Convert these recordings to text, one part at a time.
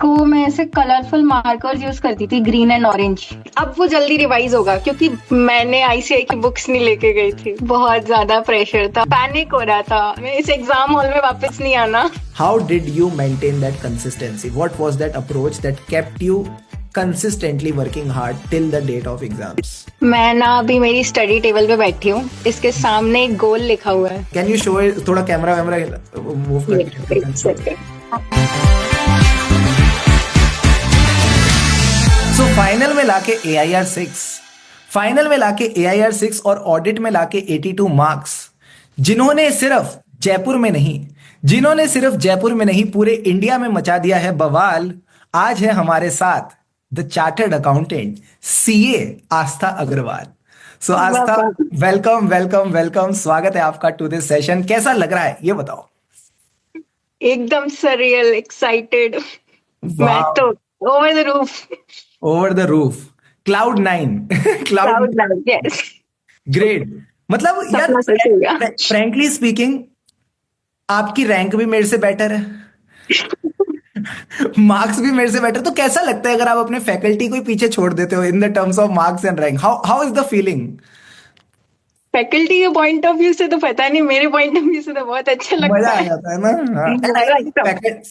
इसको मैं ऐसे कलरफुल मार्कर्स यूज करती थी, ग्रीन एंड ऑरेंज। अब वो जल्दी रिवाइज होगा क्योंकि मैंने आईसीआई की बुक्स नहीं लेके गई थी। बहुत ज्यादा प्रेशर था, पैनिक हो रहा था, मैं इस एग्जाम हॉल में वापस नहीं आना। How did you maintain that consistency? What was that approach that kept you consistently working hard till the date of exams? मैं ना अभी मेरी स्टडी टेबल पे बैठी हूँ, इसके सामने एक गोल लिखा हुआ है। Can you show it? थोड़ा कैमरा वैमरा मूव करके। So फाइनल में लाके AIR 6 और ऑडिट में लाके 82 मार्क्स, जिन्होंने सिर्फ जयपुर में नहीं पूरे इंडिया में मचा दिया है बवाल। आज है हमारे साथ the chartered accountant CA Aastha Agarwal. So Aastha, welcome welcome welcome, स्वागत है आपका टू दिस सेशन। कैसा लग रहा है ये बताओ? एकदम सरियल, एक्साइटेड, मैं तो over the roof, cloud 9 yes. Great. मतलब यार फ्रैंकली स्पीकिंग आपकी रैंक भी मेरे से बेटर है, मार्क्स भी मेरे से बेटर। तो कैसा लगता है अगर आप अपने फैकल्टी को ही पीछे छोड़ देते हो in the terms of marks and rank? How is the feeling? Faculty के पॉइंट ऑफ व्यू से तो पता नहीं, मेरे पॉइंट ऑफ व्यू से तो बहुत अच्छा लगता मजा आ है। जाता है ना।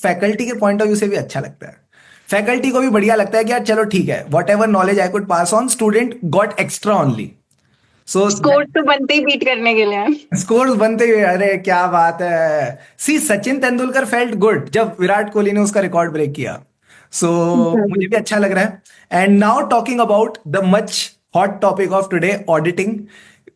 फैकल्टी के पॉइंट ऑफ व्यू से भी अच्छा लगता है। फैकल्टी को भी बढ़िया लगता है कि यार चलो ठीक है, what ever knowledge I could pass on, student got extra only. So score तो बनते ही बीट करने के लिए। स्कोर्स बनते हुए, अरे क्या बात है। सी सचिन तेंदुलकर फेल्ट गुड जब विराट कोहली ने उसका रिकॉर्ड ब्रेक किया। सो मुझे भी अच्छा लग रहा है। And now talking about the much hot topic of today, auditing.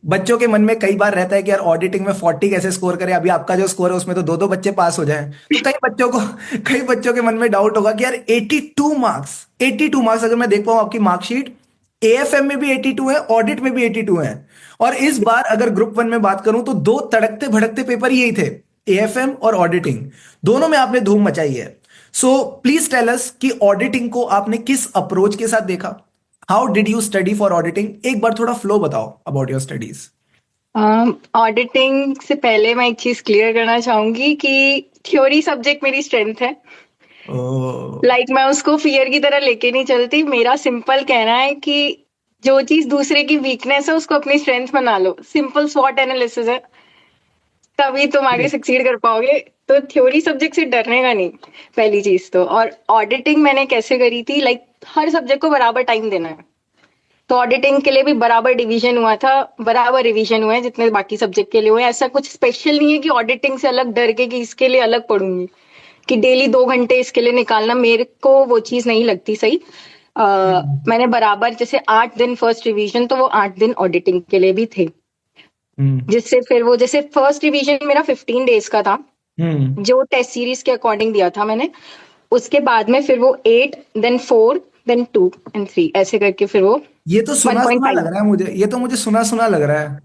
बच्चों के मन में कई बार रहता है कि यार ऑडिटिंग में 40 कैसे स्कोर करें। अभी आपका जो स्कोर है उसमें तो दो बच्चे पास हो जाएं। तो कई बच्चों के मन में डाउट होगा कि यार 82 मार्क्स अगर मैं देख पाऊं आपकी मार्कशीट, AFM में भी 82 है, ऑडिट में भी 82 है। और इस बार अगर ग्रुप 1 में बात करूं तो दो तड़कते भड़कते पेपर यही थे, AFM और ऑडिटिंग। दोनों में आपने धूम मचाई है। सो प्लीज टेल अस कि ऑडिटिंग को आपने किस अप्रोच के साथ देखा? How did you study for auditing? एक बार थोड़ा फ्लो बताओ अबाउट योर स्टडीज। ऑडिटिंग से पहले मैं एक चीज क्लियर करना चाहूंगी कि थ्योरी सब्जेक्ट मेरी स्ट्रेंथ है। मैं उसको फियर की तरह लेके नहीं चलती। मेरा सिंपल कहना है कि जो चीज दूसरे की वीकनेस है उसको अपनी स्ट्रेंथ बना लो। सिंपल स्वॉट एनालिसिस है, तभी तुम आगे सक्सीड कर पाओगे। तो थ्योरी सब्जेक्ट से डरने का नहीं, पहली चीज तो। और ऑडिटिंग मैंने कैसे करी थी, हर सब्जेक्ट को बराबर टाइम देना है। तो ऑडिटिंग के लिए भी बराबर डिवीजन हुआ था, बराबर रिवीजन हुए जितने बाकी सब्जेक्ट के लिए हुए। ऐसा कुछ स्पेशल नहीं है कि ऑडिटिंग से अलग डर के कि इसके लिए अलग पढ़ूंगी, कि डेली 2 घंटे इसके लिए निकालना। मेरे को वो चीज नहीं लगती सही। मैंने बराबर जैसे 8 दिन फर्स्ट रिवीजन, तो वो 8 दिन ऑडिटिंग के लिए भी थे। जिससे फिर वो जैसे फर्स्ट रिवीजन मेरा 15 डेज का था, जो टेस्ट सीरीज के अकॉर्डिंग दिया था मैंने। उसके बाद में फिर वो 8 देन 4 देन 2 एंड 3 ऐसे करके फिर वो ये तो सुना सुना लग रहा है मुझे, ये तो मुझे सुना सुना लग रहा है।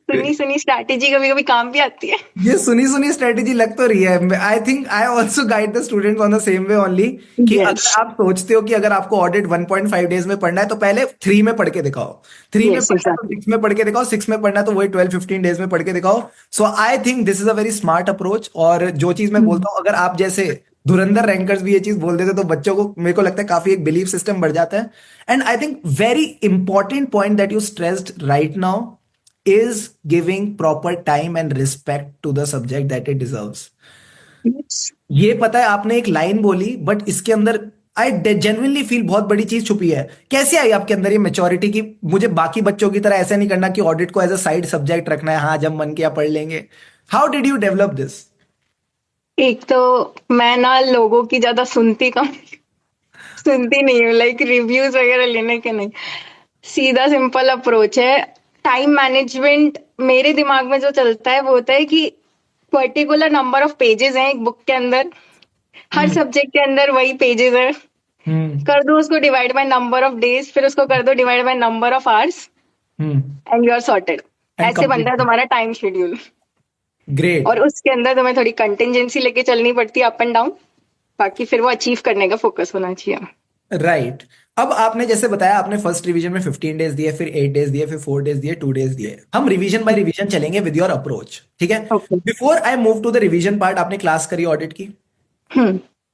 सुनी स्ट्रैटेजी कभी कभी काम भी आती है। ये सुनी स्ट्रेटेजी लग तो रही है। I think I also guide the students on the same way only कि अगर आप सोचते हो कि अगर आपको ऑडिट 1.5 डेज में पढ़ना है तो पहले 3 में पढ़ के दिखाओ, 3 में पढ़ना तो 6 में पढ़ के दिखाओ, 6 में पढ़ना तो वही 12-15 डेज में पढ़ के दिखाओ। So I think this is a very smart approach. और जो चीज मैं बोलता हूँ, अगर आप जैसे धुरंधर रैंकर्स भी ये चीज बोल देते तो बच्चों को, मेरे को लगता है, काफी एक बिलीफ सिस्टम बढ़ जाता है। And I think very important point that you stressed right now is giving proper time and respect to the subject that it deserves. ये पता है आपने एक लाइन बोली, बट इसके अंदर आई जेन्युइनली फील बहुत बड़ी चीज छुपी है। कैसे आई आपके अंदर ये मेच्योरिटी की मुझे बाकी बच्चों की तरह ऐसा नहीं करना कि ऑडिट को एज अ साइड सब्जेक्ट रखना है, हाँ जब मन किया पढ़ लेंगे? How did you develop this? एक तो मैं ना लोगों की ज्यादा सुनती नहीं हूँ, रिव्यूज वगैरह लेने के नहीं। सीधा सिंपल अप्रोच है। टाइम मैनेजमेंट मेरे दिमाग में जो चलता है वो होता है कि पर्टिकुलर नंबर ऑफ पेजेस हैं एक बुक के अंदर, हर सब्जेक्ट के अंदर वही पेजेस है। कर दो उसको divide by number of days, फिर उसको कर दो divide by number of hours, and you are sorted. ऐसे बनता है तुम्हारा टाइम शेड्यूल। ग्रेट। और उसके अंदर तुम्हें थोड़ी कंटिजेंसी लेके चलनी पड़ती है, अप एंड डाउन। बाकी फिर वो अचीव करने का फोकस होना चाहिए। राइट। अब आपने जैसे बताया आपने फर्स्ट रिवीजन में 15 डेज दिए, फिर 8 डेज दिए, फिर 4 डेज दिए, 2 डेज दिए। हम रिवीजन बाय रिवीजन चलेंगे विद योर अप्रोच, ठीक है? Before I move to the revision part, आपने क्लास करी ऑडिट की?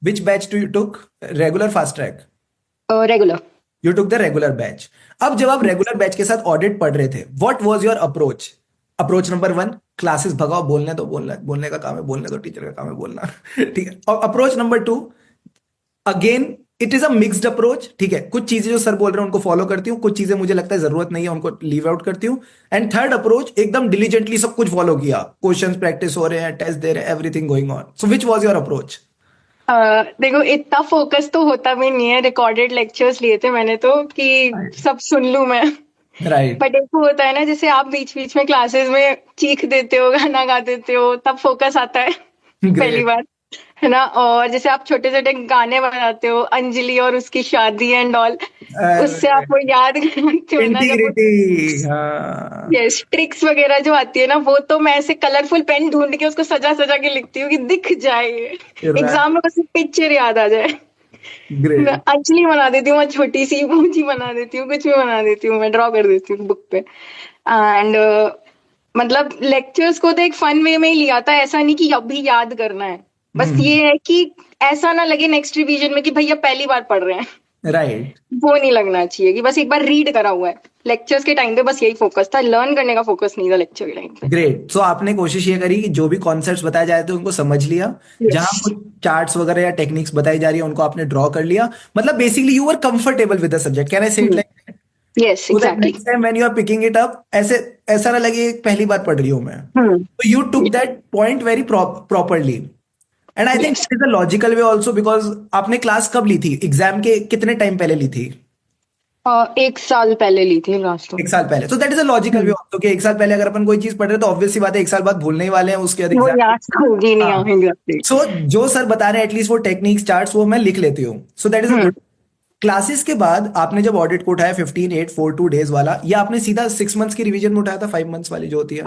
Which batch do you took? Regular, fast track? Regular. You took the regular batch. अब जब आप रेगुलर बैच के साथ ऑडिट पढ़ रहे थे, what was your approach? Approach number one, classes भगाओ, बोलने तो बोलना, बोलने का काम है, बोलने तो टीचर का काम है बोलना। ठीक है। और approach number two, again it is a mixed approach. ठीक है, कुछ चीजें जो सर बोल रहे हैं उनको फॉलो करती हूँ, कुछ चीजें मुझे लगता है जरूरत नहीं है उनको लीव आउट करती हूँ। एंड थर्ड अप्रोच, एकदम डिलीजेंटली सब कुछ फॉलो किया, क्वेश्चंस प्रैक्टिस हो रहे हैं, टेस्ट दे रहे हैं, everything going on. So which was your approach? देखो इतना फोकस तो होता भी नहीं है, रिकॉर्डेड लेक्चर्स लिए थे मैंने तो कि सब सुन लूं मैं। राइट। बट एक वो होता है ना, जैसे आप बीच बीच में क्लासेस में चीख देते हो, गाना गा देते हो, तब फोकस आता है पहली ग्रेट। बार, है ना। और जैसे आप छोटे छोटे गाने बनाते हो, अंजलि और उसकी शादी एंड ऑल, उससे आप वो याद करते हो ना, जब वो इंटीग्रिटी। हाँ। यस ट्रिक्स वगैरह जो आती है ना, वो तो मैं ऐसे कलरफुल पेन ढूंढ के उसको सजा सजा के लिखती हूँ कि दिख जाए, एग्जाम में बस पिक्चर याद आ जाए। मैं ग्रेट। अंजलि बना देती हूँ, मैं छोटी सी इमोजी बना देती हूँ, कुछ भी बना देती हूँ, मैं ड्रॉ कर देती हूँ बुक पे। एंड मतलब लेक्चर्स को तो एक फन वे में ही लिया था, ऐसा नहीं कि अभी याद करना है। बस ये है कि ऐसा ना लगे नेक्स्ट रिवीजन में कि भैया पहली बार पढ़ रहे हैं, राइट। वो नहीं लगना चाहिए कि बस एक बार रीड करा हुआ है। लेक्चर्स के टाइम पे बस यही फोकस था, लर्न करने का फोकस नहीं था लेक्चर के टाइम पे। ग्रेट। सो आपने कोशिश ये करी कि जो भी कॉन्सेप्ट्स बताए जा रहे थे उनको समझ लिया, यस जहां कुछ चार्ट्स वगैरह या टेक्निक्स बताई जा रही है उनको आपने ड्रॉ कर लिया। मतलब basically you were comfortable with the subject, can I say it like, yes so that exactly. Next time when you are picking it up, ऐसे ऐसा ना लगे पहली बार पढ़ रही हूं मैं। हम्म। तो you took that point very properly. And I think yes it is a logical way also, because आपने क्लास कब ली थी, एग्जाम के कितने टाइम पहले ली थी? एक साल पहले ली थी लास्ट तो। एक साल पहले। So that is a logical way hmm. Also कि एक साल पहले अगर अपन कोई चीज पढ़ रहे हैं तो ऑब्वियस सी बात है एक साल बाद भूलने ही वाले हैं उसके बाद वो एग्जाम। याद तो होगी नहीं, हाँ। एग्जैक्टली। सो जो सर बता रहे हैं एटलीस्ट वो टेक्निक्स चार्ट्स वो मैं लिख लेती हूँ। So that is a hmm. Good. Classes के बाद आपने जब ऑडिट को उठाया 15, 8, 4, 2 डेज वाला, या आपने सीधा 6 मंथ्स की रिवीजन में उठाया था, 5 मंथ्स वाली जो होती है?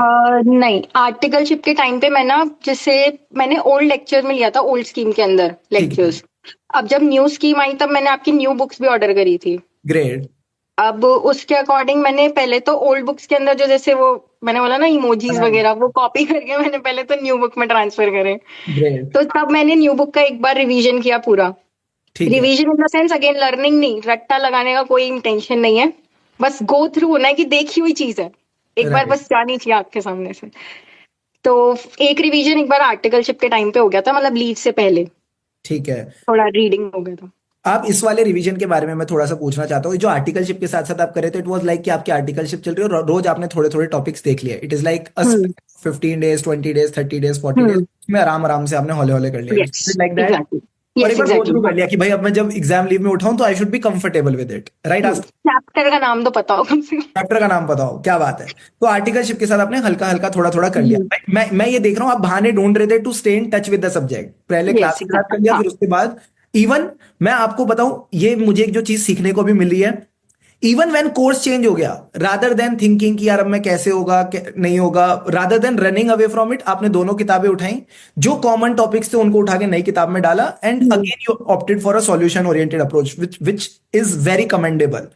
नहीं, आर्टिकलशिप के टाइम पे मैं ना, जैसे मैंने ओल्ड लेक्चर में लिया था, ओल्ड स्कीम के अंदर ठीक है। लेक्चर्स। अब जब न्यू स्कीम आई तब मैंने आपकी न्यू बुक्स भी ऑर्डर करी थी। ग्रेट। अब उसके अकॉर्डिंग मैंने पहले तो ओल्ड बुक्स के अंदर जो, जैसे वो मैंने बोला ना इमोजीज वगैरह, वो कॉपी करके मैंने पहले तो न्यू बुक में ट्रांसफर करे। ग्रेट। तो तब मैंने न्यू बुक का एक बार रिवीजन किया पूरा। ठीक है। Revision in the sense again learning नहीं, रट्टा लगाने का कोई इंटेंशन नहीं है, बस गो थ्रू होना है कि देखी हुई चीज है, एक बार राइट। बस जानी चाहिए आंख के सामने से। तो एक रिवीजन एक बार आर्टिकलशिप के टाइम पे हो गया था, मतलब लीड से पहले ठीक है। थोड़ा रीडिंग हो गया था। आप इस वाले रिवीजन के बारे में मैं थोड़ा सा पूछना चाहता हूँ, जो आर्टिकलशिप के साथ साथ आप कर रहे थे, इट वाज लाइक कि आपकी आर्टिकलशिप चल रही है और रोज आपने थोड़े थोड़े टॉपिक्स देख लिए, it is like 15 days, 20 days, 30 days, 40 days में आराम आराम से आपने हौले हौले कर लिया, yes it like that. Exactly. और एक यस बार गो थ्रू एग्जैक्टली। कर लिया कि भाई अब मैं जब एग्जाम लीव में उठाऊं तो I should be comfortable with it, right? आज चैप्टर का नाम तो पता हो कम से चैप्टर का नाम बताओ, क्या बात है। तो आर्टिकलशिप के साथ आपने हल्का हल्का थोड़ा थोड़ा कर लिया। कम। मैं ये देख रहा हूँ आप बहाने ढूंढ रहे थे to stay in touch with the subject, पहले क्लास यस के साथ कर लिया, हाँ। फिर उसके बाद इवन मैं आपको बताऊं, ये मुझे एक जो चीज सीखने को भी मिली है, इवन व्हेन कोर्स चेंज हो गया, रादर देन थिंकिंग कि यार अब मैं कैसे होगा नहीं होगा, rather than running away from it, आपने दोनों किताबें उठाई, जो कॉमन टॉपिक्स थे उनको उठा के नई किताब में डाला, and again you opted for a solution oriented approach which is very commendable.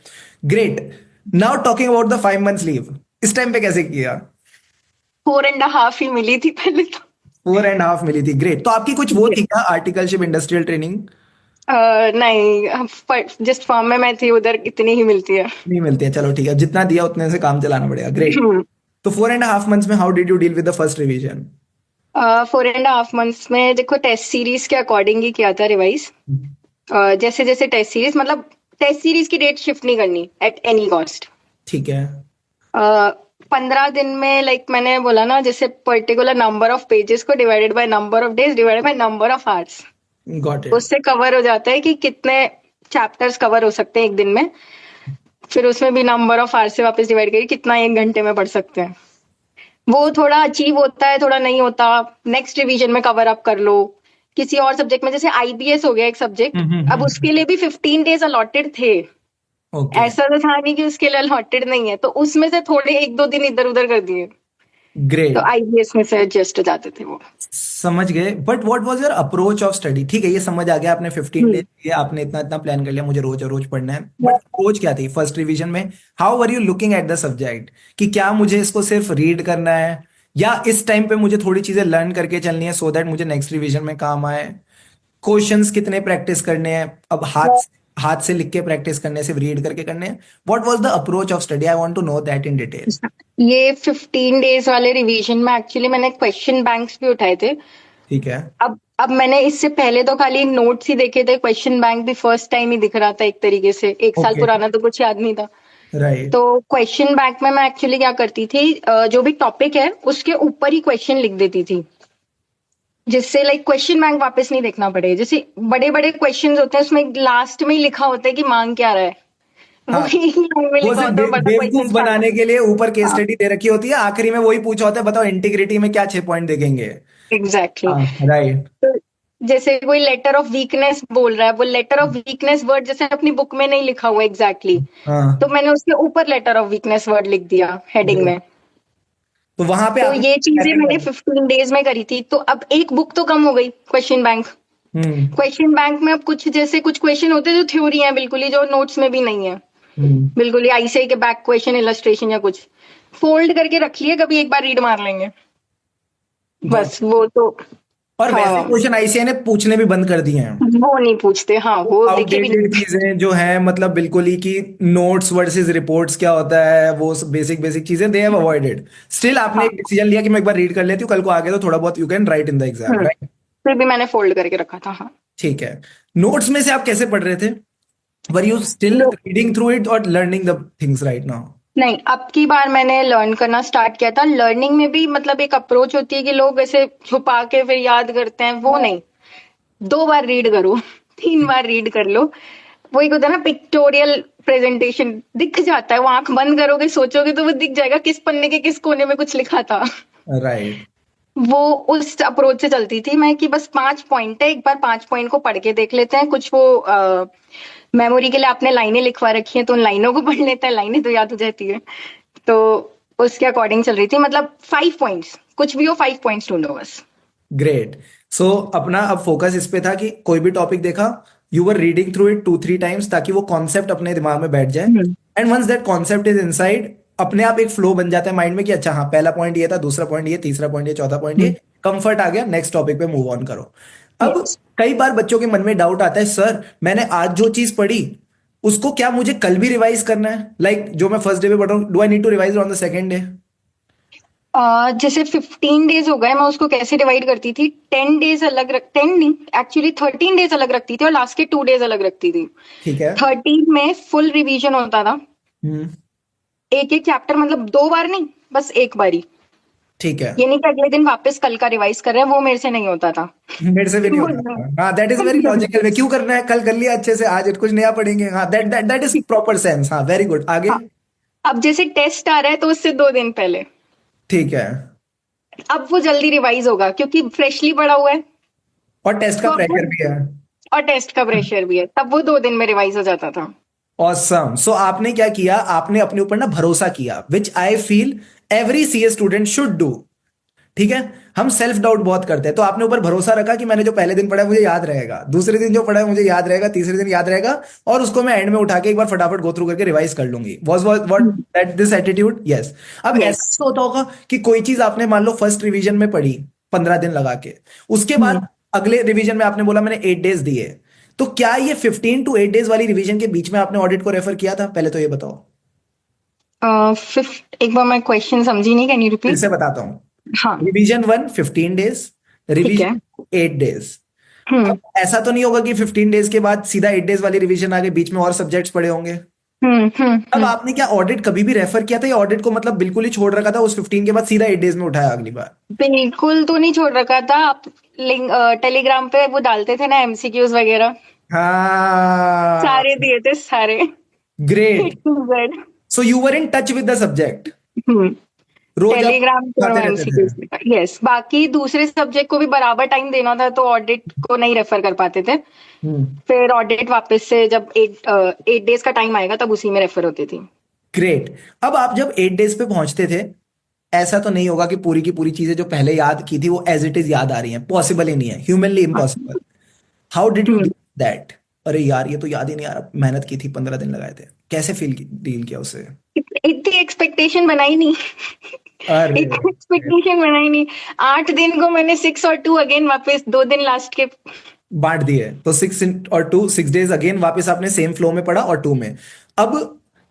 Great. Now talking about the 5 months leave, इस टाइम पे कैसे किया? 4.5 ही मिली थी पहले तो। 4.5 मिली थी, ग्रेट। तो आपकी कुछ वो थी क्या, आर्टिकलशिप इंडस्ट्रियल ट्रेनिंग? नहीं, जिस फॉर्म में मैं थी उधर इतनी ही मिलती है। नहीं मिलती है, चलो ठीक है, जितना दिया उतने से काम चलाना पड़ेगा, ग्रेट। तो 4.5 मंथ्स में how did you deal with the first revision? 4.5 months में देखो टेस्ट सीरीज के अकॉर्डिंग ही किया था रिवाइज। जैसे जैसे टेस्ट सीरीज, मतलब टेस्ट सीरीज की डेट शिफ्ट नहीं करनी एट एनी कॉस्ट। ठीक है। 15 दिन में, लाइक मैंने बोला ना, जैसे पर्टिकुलर नंबर ऑफ पेजेस को divided by number of days divided by number of hours, got it. उससे कवर हो जाता है कि कितने चैप्टर्स कवर हो सकते हैं एक दिन में। फिर उसमें भी नंबर ऑफ आवर्स से वापस डिवाइड करिए कितना एक घंटे में पढ़ सकते हैं। वो थोड़ा अचीव होता है, थोड़ा नहीं होता, नेक्स्ट रिवीजन में कवर अप कर लो। किसी और सब्जेक्ट में, जैसे आईबीएस हो गया एक सब्जेक्ट, अब उसके लिए भी 15 डेज अलॉटेड थे। ओके। ऐसा तो था नहीं कि उसके लिए अलॉटेड नहीं है, तो उसमें से थोड़े 1-2 दिन इधर उधर कर दिए, तो ग्रेट। आईबीएस में से एडजस्ट हो जाते थे वो। समझ गए, but what was your approach of study? ठीक है, ये समझ आ गया, आपने 15 डेज लिए, आपने इतना इतना प्लान कर लिया, मुझे रोज रोज पढ़ना है, बट अप्रोच क्या थी फर्स्ट रिवीजन में? How were you looking at the subject, कि क्या मुझे इसको सिर्फ रीड करना है, या इस टाइम पे मुझे थोड़ी चीजें लर्न करके चलनी है सो दैट मुझे नेक्स्ट रिवीजन में काम आए? क्वेश्चंस कितने प्रैक्टिस करने हैं, अब हाथ हाथ से लिख के प्रैक्टिस करने, सिर्फ रीड करके करने हैं? What was the approach of study? I want to know that in detail. ये 15 डेज वाले रिवीजन में एक्चुअली मैंने क्वेश्चन बैंक्स भी उठाए थे। ठीक है। अब मैंने इससे पहले तो खाली नोट्स ही देखे थे, क्वेश्चन बैंक भी फर्स्ट टाइम ही दिख रहा था एक तरीके से, 1 साल ओके। पुराना तो कुछ याद नहीं था। राइट। तो क्वेश्चन बैंक में मैं एक्चुअली क्या करती थी, जो भी टॉपिक है उसके ऊपर ही क्वेश्चन लिख देती थी, जिससे लाइक क्वेश्चन बैंक वापस नहीं देखना पड़े। जैसे बड़े बड़े क्वेश्चंस होते हैं उसमें लास्ट में ही लिखा होता है कि मांग क्या रहा है, वो हाँ, ही लाइन में वो लिखा सिर्फ होता है, बड़ा बेवकूफ क्वेश्चन स्टार्ट बनाने के लिए ऊपर केस होता है। स्टडी दे रखी होती है, आखिरी में वही पूछा होता है, बताओ इंटीग्रिटी में क्या 6 पॉइंट देखेंगे। एग्जैक्टली। हाँ। राइट। तो जैसे कोई लेटर ऑफ वीकनेस बोल रहा है, वो लेटर ऑफ वीकनेस वर्ड जैसे अपनी बुक में नहीं लिखा हुआ एग्जैक्टली, तो हाँ। मैंने उसके ऊपर लेटर ऑफ वीकनेस वर्ड लिख दिया हेडिंग Great. में। तो वहां पे तो आपने ये चीजें मेथड मैंने बनाई। 15 डेज में करी थी। तो अब एक बुक तो कम हो गई क्वेश्चन बैंक। हम्म। क्वेश्चन बैंक में अब कुछ जैसे कुछ क्वेश्चन होते हैं जो थ्योरी है बिल्कुल ही, जो नोट्स में भी नहीं है, हम्म। बिल्कुल ही आईसीआई के बैक क्वेश्चन इलस्ट्रेशन या कुछ फोल्ड करके रख लिए, कभी एक बार रीड मार लेंगे, गॉट। बस वो तो। और वैसे हाँ, क्वेश्चन आईसीआई ने पूछने भी बंद कर दिए हैं। वो नहीं पूछते, हाँ वो देखे भी आउटडेटेड नहीं। चीजें जो हैं, मतलब बिल्कुल ही कि नोट्स वर्सेस रिपोर्ट्स क्या होता है, वो बेसिक बेसिक चीजें दे हैव अवॉइडेड। स्टिल आपने एक हाँ। डिसीजन लिया कि मैं एक बार रीड कर लेती हूँ, कल को आगे तो थोड़ा बहुत you can write in the exam, right? फिर भी मैंने फोल्ड करके रखा था, हाँ। ठीक है। नोट्स में से आप कैसे पढ़ रहे थे? Were you still low, reading through it और learning the things right now? नहीं, अब की बार मैंने लर्न करना स्टार्ट किया था। लर्निंग में भी मतलब एक अप्रोच होती है कि लोग ऐसे छुपा के फिर याद करते हैं, वो नहीं। 2 बार रीड करो, 3 बार रीड कर लो। वो एक होता है ना पिक्टोरियल प्रेजेंटेशन, दिख जाता है, वो आंख बंद करोगे सोचोगे तो वो दिख जाएगा किस पन्ने के किस कोने में कुछ लिखा था। राइट। वो उस अप्रोच से चलती थी मैं कि बस 5 पॉइंट है, एक बार 5 पॉइंट को पढ़ के देख लेते हैं। कुछ वो मेमोरी के लिए आपने लाइनें लिखवा रखी हैं तो उन लाइनों को पढ़ लेते हैं, लाइनें तो याद हो जाती है। तो उसके अकॉर्डिंग चल रही थी, मतलब 5 पॉइंट्स, कुछ भी हो 5 पॉइंट्स ढूंढो बस। ग्रेट। सो अपना अब फोकस इस पे था कि कोई भी टॉपिक देखा, you were reading through it 2-3 times, ताकि वो कॉन्सेप्ट अपने दिमाग में बैठ जाए। Hmm. And once that concept is inside, अपने आप एक फ्लो बन जाता है माइंड में कि अच्छा हाँ, पहला पॉइंट ये था, दूसरा पॉइंट ये, तीसरा पॉइंट ये, चौथा पॉइंट ये, हम्म। कंफर्ट आ गया, नेक्स्ट टॉपिक पे मूव ऑन करो। अब यस। कई बार बच्चों के मन में डाउट आता है, सर मैंने आज जो चीज पढ़ी उसको क्या मुझे कल भी रिवाइज करना है? लाइक जो मैं फर्स्ट डे पे पढ़ रहा हूँ, do I need to revise on the second day? जैसे 15 डेज हो गए, मैं उसको कैसे डिवाइड करती थी, 10 डेज अलग रख, 10 नहीं एक्चुअली 13 डेज अलग रखती थी और लास्ट के 2 डेज अलग रखती थी। ठीक है। 13 में फुल रिवीजन होता था, हम्म। एक एक चैप्टर, मतलब 2 बार नहीं, बस एक बारी। ठीक है। ये नहीं कि अगले दिन वापस कल का रिवाइज कर रहे हैं, वो मेरे से नहीं होता था। मेरे से भी नहीं होता। हाँ, दैट इज वेरी लॉजिकल वे। क्यों करना है? कल कर लिया अच्छे से, आज कुछ नया पढ़ेंगे। हाँ, that that that is proper sense. हाँ, वेरी गुड। आगे। हाँ, अब जैसे टेस्ट आ रहा है तो उससे 2 दिन पहले, ठीक है। अब वो जल्दी रिवाइज होगा क्योंकि फ्रेशली पढ़ा हुआ है। और टेस्ट का तो अब प्रेशर भी है। और टेस्ट का प्रेशर भी है, तब वो 2 दिन में रिवाइज हो जाता था। ऑसम। सो आपने क्या किया? आपने अपने ऊपर ना भरोसा किया, which I feel every CA student should do. ठीक है। हम सेल्फ डाउट बहुत करते हैं, तो आपने ऊपर भरोसा रखा कि मैंने जो पहले दिन पढ़ा है मुझे याद रहेगा, दूसरे दिन जो पढ़ा है मुझे याद रहेगा, तीसरे दिन याद रहेगा, और उसको मैं एंड में उठा के एक बार फटाफट गो थ्रू करके रिवाइज कर लूंगी। Was what that this attitude? Yes. अब यस। ऐसा तो होता होगा कि कोई चीज आपने मान लो फर्स्ट रिवीजन में पढ़ी 15 दिन लगा के, उसके बाद अगले रिवीजन में आपने बोला मैंने 8 डेज दिए, तो क्या ये 15 to 8 डेज वाली रिवीजन के बीच में आपने ऑडिट को रेफर किया था? पहले तो ये बताओ। एक बार मैं क्वेश्चन समझी नहीं, कैन यू फिर रिपीट? से बताता हूँ। हाँ। रिवीजन 1 15 डेज, ठीक है। Revision 8 days. हम्म। अब ऐसा तो नहीं होगा कि 15 डेज के बाद सीधा 8 डेज वाली रिवीजन आगे, बीच में और सब्जेक्ट्स पढ़े होंगे? अब हम्म। आपने क्या ऑडिट कभी भी रेफर किया था, या ऑडिट को मतलब बिल्कुल ही छोड़ रखा था, उस 15 के बाद सीधा 8 डेज में उठाया अगली बार? बिल्कुल तो नहीं छोड़ रखा था। आप लिंक टेलीग्राम पे वो डालते थे ना एमसीक्यूज वगैरह, हाँ। सारे दिए थे सारे। Great. To Z. So you were in touch with the subject. रोज आप टेलीग्राम पे खाते मैं रहते थे। MCQs, yes. बाकी दूसरे सब्जेक्ट को भी बराबर टाइम देना था तो ऑडिट को नहीं रेफर कर पाते थे। हम्म। फिर ऑडिट वापस से जब 8 डेज का टाइम आएगा तब उसी में रेफर होती थी। ग्रेट। अब आप जब 8 डेज पे पहुंचते थे, ऐसा तो नहीं होगा कि पूरी की पूरी चीजें जो पहले याद की थी वो एज इट इज याद आ रही हैं? पॉसिबल ही नहीं है, ह्यूमनली हाँ। Impossible. How did you hmm. Do that? अरे यार, ये तो याद ही नहीं आ रहा, मेहनत की थी, 15 दिन लगाए थे। कैसे डील किया उससे? इतनी एक्सपेक्टेशन बनाई नहीं। अरे। इतनी एक्सपेक्टेशन बनाई नहीं। 8 दिन को मैंने 6 और 2 अगेन वापस 2 दिन लास्ट के बांट दिए, तो 6 और 2 6 डेज अगेन वापस आपने सेम फ्लो में पढ़ा और 2 में। अब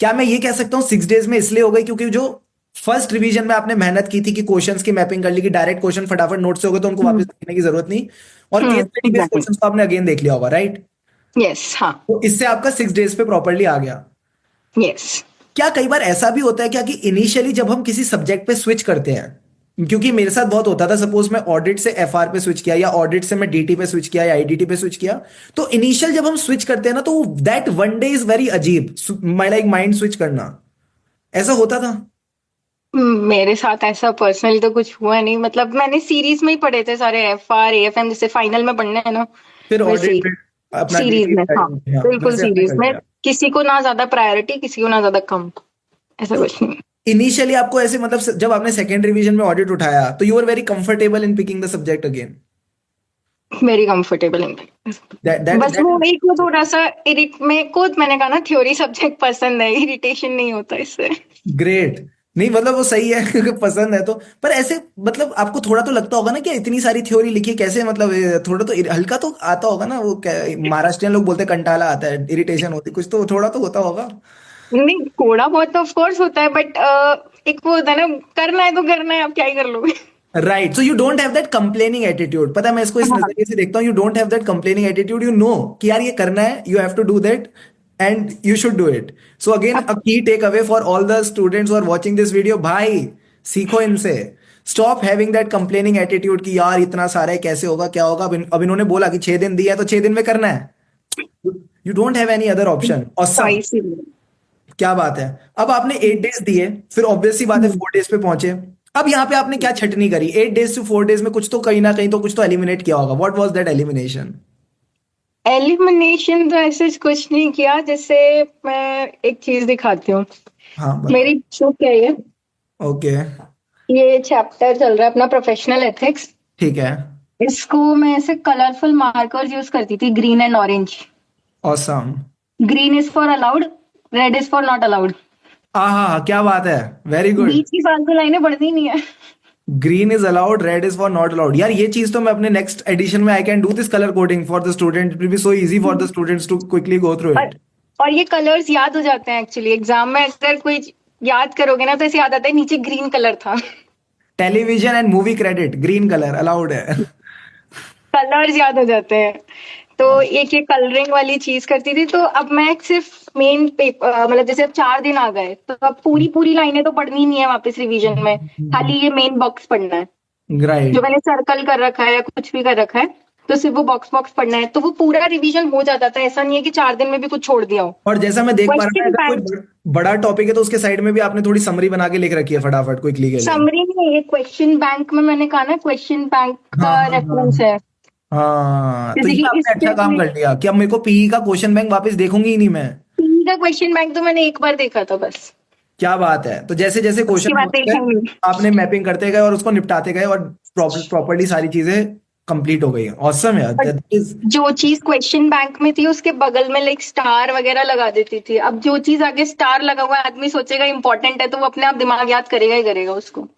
क्या मैं ये कह सकता हूँ 6 डेज में इसलिए हो गई क्योंकि जो फर्स्ट रिवीजन में आपने मेहनत की थी कि क्वेश्चंस की मैपिंग कर ली कि डायरेक्ट क्वेश्चन फटाफट नोट से हो गए तो उनको वापस हम्म। लिखने की जरूरत नहीं, और case study based exactly. Questions को आपने अगेन देख लिया होगा, राइट? यस। हाँ। तो इससे आपका 6 डेज पे प्रॉपरली आ गया। यस। क्या कई बार ऐसा भी होता है क्या कि इनिशियली जब हम किसी सब्जेक्ट पे स्विच करते हैं, क्योंकि मेरे साथ बहुत होता था, सपोज मैं ऑडिट से एफआर पे स्विच किया, या ऑडिट से मैं डीटी पे स्विच किया, या आईडीटी पे स्विच किया, तो इनिशियल जब हम स्विच करते हैं ना, तो that one day is very अजीब, लाइक माइंड स्विच करना, ऐसा होता था। मेरे साथ ऐसा पर्सनली तो कुछ हुआ नहीं, मतलब मैंने सीरीज में ही पढ़े थे सारे, F R A F M, जैसे फाइनल में पढ़ने हैं ना, फिर वैसे ऑडिट ही पे अपना सीरीज डीटी, में। हाँ, हाँ बिल्कुल वैसे आपने सीरीज कर में। लिया। किसी को ना ज्यादा प्रायोरिटी, किसी को ना ज्यादा कम, ऐसा कुछ नहीं। इनिशियली आपको ऐसे मतलब जब आपने सेकेंड रिवीजन में ऑडिट उठाया तो you are very comfortable in picking the subject again. Very comfortable in. That that बस वो एक को थोड़ा सा इरिट में को, मैंने कहा ना थ्योरी सब्जेक्ट पसंद है, इरिटेशन नहीं होता इससे। ग्रेट। नहीं मतलब वो सही है क्योंकि पसंद है तो, पर ऐसे मतलब आपको थोड़ा तो लगता होगा ना कि इतनी सारी थ्योरी लिखी कैसे, मतलब थोड़ा तो हल्का तो आता होगा ना, वो महाराष्ट्रियन लोग बोलते हैं कंटाला आता है, इरिटेशन होती, कुछ तो थोड़ा तो होता होगा। नहीं, थोड़ा बहुत तो ऑफ कोर्स होता है, बट एक वो होता है ना, करना है तो करना है, आप क्या ही कर लोगे। Right, so you don't have that complaining attitude, पता है मैं इसको इस हाँ। नजरिए से देखता हूँ, you don't have that complaining attitude, you know कि यार ये करना है, you have to do that and you should do it. So again uh key take away for all the students who are watching this video, भाई सीखो इनसे, stop having that complaining attitude कि यार इतना सारा है कैसे होगा क्या होगा, अब इन्होंने बोला कि 6 दिन दिया है तो 6 दिन में करना है, you don't have any other option. Awesome, choice ही नहीं। क्या बात है। अब आपने 8 डेज दिए, फिर ऑब्वियस सी बात है 4 डेज पे पहुंचे, अब यहाँ पे आपने क्या छटनी करी, 8 डेज से 4 डेज में कुछ तो कहीं ना कहीं तो कुछ तो एलिमिनेट किया होगा, what was that elimination? Elimination तो ऐसे कुछ नहीं किया, जैसे मैं एक चीज दिखाती हूँ। हाँ बताओ। मेरी बुक है ये। ओके। ये चैप्टर चल रहा है अपना प्रोफेशनल एथिक्स। ठीक है। इसको मैं ऐसे कलरफुल मार्कर्स यूज करती थी, green and orange. Awesome. Green is for allowed, red is for not allowed. आहा क्या बात है, वेरी गुड। बीच की फालतू लाइनें पढ़नी नहीं है। Green is allowed, red is for not allowed, यार ये चीज तो मैं अपने नेक्स्ट एडिशन में I can do this colour coding for the student, it will be so easy for the students to quickly go through और it. और ये कलर्स याद हो जाते हैं एक्चुअली एग्जाम में, अगर कोई याद करोगे ना तो ऐसे याद आता है नीचे ग्रीन कलर था। Television and movie credit green colour allowed है। कलर्स याद हो जाते हैं। तो एक ये कलरिंग वाली चीज करती थी, तो अब मैं सिर्फ मेन पेपर, मतलब जैसे अब 4 दिन आ गए तो अब पूरी पूरी लाइनें तो पढ़नी नहीं है वापस रिवीजन में, खाली ये मेन बॉक्स पढ़ना है जो राइट। मैंने सर्कल कर रखा है या कुछ भी कर रखा है, तो सिर्फ वो बॉक्स बॉक्स पढ़ना है, तो वो पूरा रिवीजन हो जाता था। ऐसा नहीं है कि 4 दिन में भी कुछ छोड़ दिया हो। और जैसा मैं देख पा रहा हूँ क्वेश्चन अगर कोई बैंक, बड़ा टॉपिक है तो उसके साइड में भी आपने थोड़ी समरी बना के लिख रखी है फटाफट क्विकली के लिए। समरी में ये क्वेश्चन बैंक में मैंने कहा ना, क्वेश्चन बैंक हाँ का हाँ रेफरेंस हाँ। है। हाँ तो जैसे ये कि आपने इसके अच्छा काम कर लिया कि अब मेरे को पीई का क्वेश्चन बैंक वापस देखूंगी ही नहीं मैं। पी का क्वेश्चन बैंक तो मैंने एक बार देखा था बस, क्या बात है, तो जैसे जैसे उसके क्वेश्चन बाद होते देखा गए ही नहीं। आपने मैपिंग करते गए और उसको निपटाते गए और प्रॉपर्ली सारी चीजें कंप्लीट हो गई। ऑसम है, और दैट इज। जो चीज क्वेश्चन बैंक में थी उसके बगल में लाइक स्टार वगैरह लगा देती थी। अब जो चीज आगे स्टार लगा हुआ है, आदमी सोचेगा इंपॉर्टेंट है, तो वो अपने आप दिमाग याद करेगा ही करेगा उसको।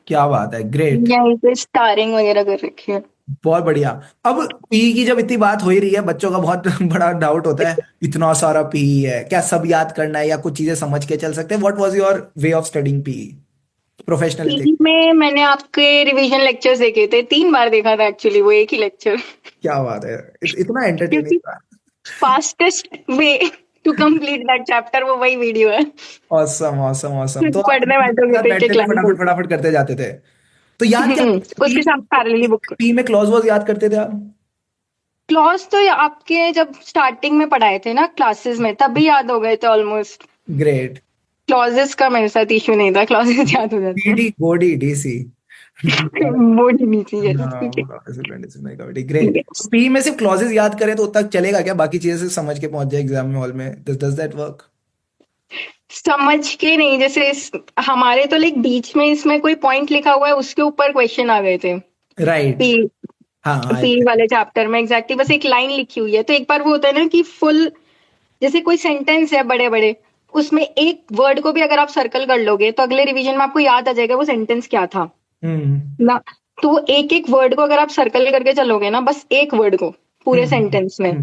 क्या बात है, ग्रेट। यहीं पे स्टारिंग वगैरह कर रखी है। बहुत बढ़िया। अब पी की जब इतनी बात हो ही रही है, बच्चों का बहुत बड़ा डाउट होता है, इतना सारा पी है क्या सब याद करना है या कुछ चीजें समझ के चल सकते हैं, what was your way of studying P, professional ethics? P में मैंने आपके रिवीजन लेक्चर्स देखे थे, 3 बार देखा था एक्चुअली वो एक ही लेक्चर। क्या बात है, इतना एंटरटेनिंग क्योंकि था। Fastest way to complete that chapter वो वही वीडियो है। ऑसम ऑसम ऑसम, तो आप पढ़ने उनके बैठोगे साथ तो एक एक बैठते थे लाइन फटाफट पढ़। फटाफट करते जाते थे, तो याद क्या उसके साथ पैरेलली बुक। पी में क्लॉज वर्ड याद करते थे आप? क्लॉज तो आपके जब स्टार्टिंग में पढ़ाए थे ना क्लासेस में, तभी याद हो गए थे ऑलमोस्ट। ग्रेट। क्लॉजेस का मेरे साथ इशू नहीं था, क्लॉजेस याद हो जाते हैं। पीडी गोडी डीसी। वो नहीं चाहिए, हाँ ठीक वो है। Discipline discipline committee, great. Yes। P में सिर्फ क्लॉजेस याद करें तो तक चलेगा क्या, बाकी चीजें से समझ के पहुंच जाए एग्जाम में हॉल में, डज दैट वर्क? समझ के नहीं, जैसे हमारे तो लाइक बीच में इसमें कोई पॉइंट लिखा हुआ है उसके ऊपर क्वेश्चन आ गए थे। राइट। पी हाँ हाँ पी वाले चैप्टर में एग्जैक्टली बस एक लाइन लिखी हुई है, तो एक बार वो होता है ना कि फुल, जैसे कोई सेंटेंस है बड़े बड़े, उसमें एक वर्ड को भी अगर आप सर्कल कर लोगे तो अगले रिवीजन में आपको याद आ जाएगा वो सेंटेंस क्या था हम्म। ना। तो एक एक वर्ड को अगर आप सर्कल करके चलोगे ना, बस एक वर्ड को, पूरे सेंटेंस में।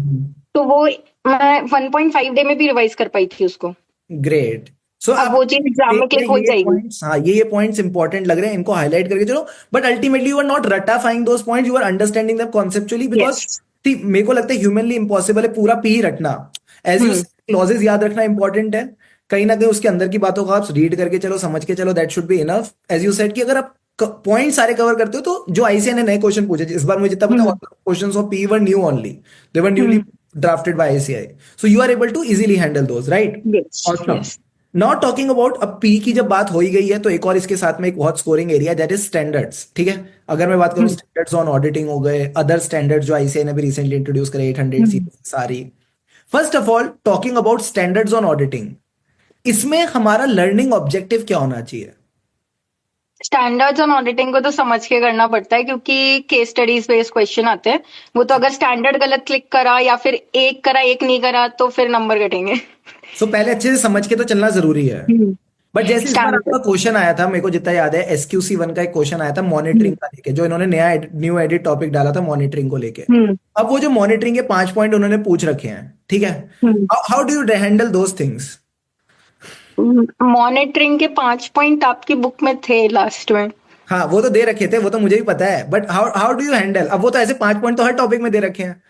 तो वो मैं 1.5 डे में भी रिवाइज कर पाई थी उसको। ग्रेट। सो अब आप वो चीज एग्जाम में क्लिक हो ये जाएगी। पॉइंट्स, हाँ ये पॉइंट्स इंपॉर्टेंट लग रहे हैं, इनको हाईलाइट करके चलो। But ultimately you are not रटाफाइंग those points, you are understanding them conceptually, because yes. मेरे को लगता है ह्यूमनली इम्पॉसिबल है पूरा पी रटना। एज यू क्लॉजेस याद रखना इंपॉर्टेंट है, कहीं ना कहीं उसके अंदर की बातों को आप रीड करके चलो, समझ के चलो, that should be enough. As you said कि अगर आप पॉइंट सारे कवर करते हो, तो जो आईसीए ने नए क्वेश्चन पूछे इस बार, मुझे जितना पता है questions of P were new only, they were newly drafted by ICI, so you are able to easily handle those, right? Yes. Awesome. Yes. Now talking about, अब पी की जब बात हो ही गई है, तो एक और इसके साथ में एक बहुत scoring area, that is standards. ठीक है, अगर मैं बात करूं स्टैंडर्ड्स ऑन ऑडिटिंग हो गए, अदर स्टैंडर्ड्स जो आईसीआई ने भी रिसेंटली इंट्रोड्यूस करे, 800 सी सारी। First of all talking about standards on auditing, इसमें हमारा लर्निंग ऑब्जेक्टिव क्या होना चाहिए? स्टैंडर्ड्स ऑन ऑडिटिंग को तो समझ के करना पड़ता है, क्योंकि केस स्टडीज बेस्ड क्वेश्चन आते हैं। वो तो अगर स्टैंडर्ड गलत क्लिक करा या फिर एक करा एक नहीं करा तो फिर नंबर कटेंगे। सो पहले अच्छे से समझ के तो चलना जरूरी है। बट जैसे इस बार आपका क्वेश्चन आया था, मेरे को जितना याद है, SQC 1 का एक क्वेश्चन आया था मॉनिटरिंग का लेके, जो इन्होंने नया न्यू एडिट टॉपिक डाला था मॉनिटरिंग को लेके। अब वो जो मॉनिटरिंग के 5 पॉइंट उन्होंने पूछ रखे हैं, ठीक है, how do you handle those things? Monitoring के 5 पॉइंट आपकी बुक में थे लास्ट में। हाँ वो तो दे रखे थे, वो तो मुझे भी पता है, but how how do you handle? अब वो तो ऐसे 5 पॉइंट तो हर टॉपिक में दे रखे हैं।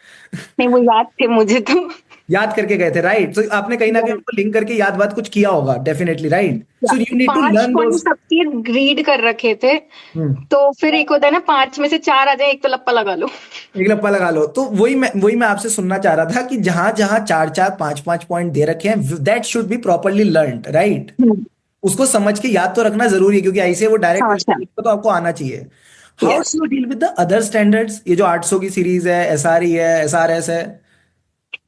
नहीं, वो याद थे मुझे तो। याद करके गए थे, राइट? तो आपने कहीं ना कहीं उनको लिंक करके याद बात कुछ किया होगा, definitely, right? So you need to 5 learn point those. सबकी रीड कर रखे थे, तो फिर एक होता है ना 5 में से 4 आ जाए, एक तो लप्पा लगा लो। एक लप्पा लगा लो। तो वही मैं आपसे सुनना चाह रहा था कि जहां जहां 4-4 5-5 पॉइंट दे रखे हैं, that should be properly learned, right? उसको समझ के याद तो रखना जरूरी है, क्योंकि ऐसे वो डायरेक्ट क्वेश्चन तो आपको आना चाहिए। How do you deal with the other standards? ये जो 800 की सीरीज है, SRE है, SRS है,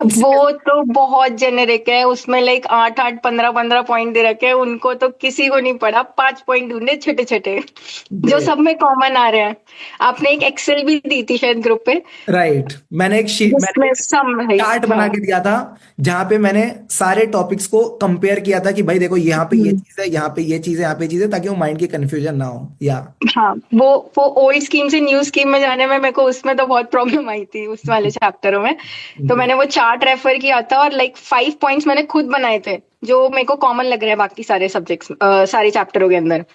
वो तो बहुत जेनेरिक है, उसमें लाइक 8-8 15-15 पॉइंट दे रखे हैं, उनको तो किसी को नहीं पढ़ा। 5 पॉइंट ढूंढे छोटे छोटे जो सब में कॉमन आ रहे हैं। आपने एक एक्सेल भी दी थी शायद ग्रुप पे, राइट? मैंने एक जिसमें सम है। चार्ट बना के दिया था, जहां पे मैंने सारे टॉपिक्स को कंपेयर किया था कि भाई देखो यहाँ पे ये चीज है, यहाँ पे ये चीज है, यहाँ पे चीज है, ताकि वो माइंड की कंफ्यूजन ना हो। या हाँ, वो ओल्ड स्कीम से न्यू स्कीम में जाने में मेरे को उसमें तो बहुत प्रॉब्लम आई थी उस वाले चैप्टरों में। तो मैंने वो चार्ट रेफर किया था, और लाइक 5 पॉइंट्स मैंने खुद बनाए थे जो मेरे को कॉमन लग रहे हैं बाकी सारे सब्जेक्ट्स, सारे चैप्टरों के अंदर।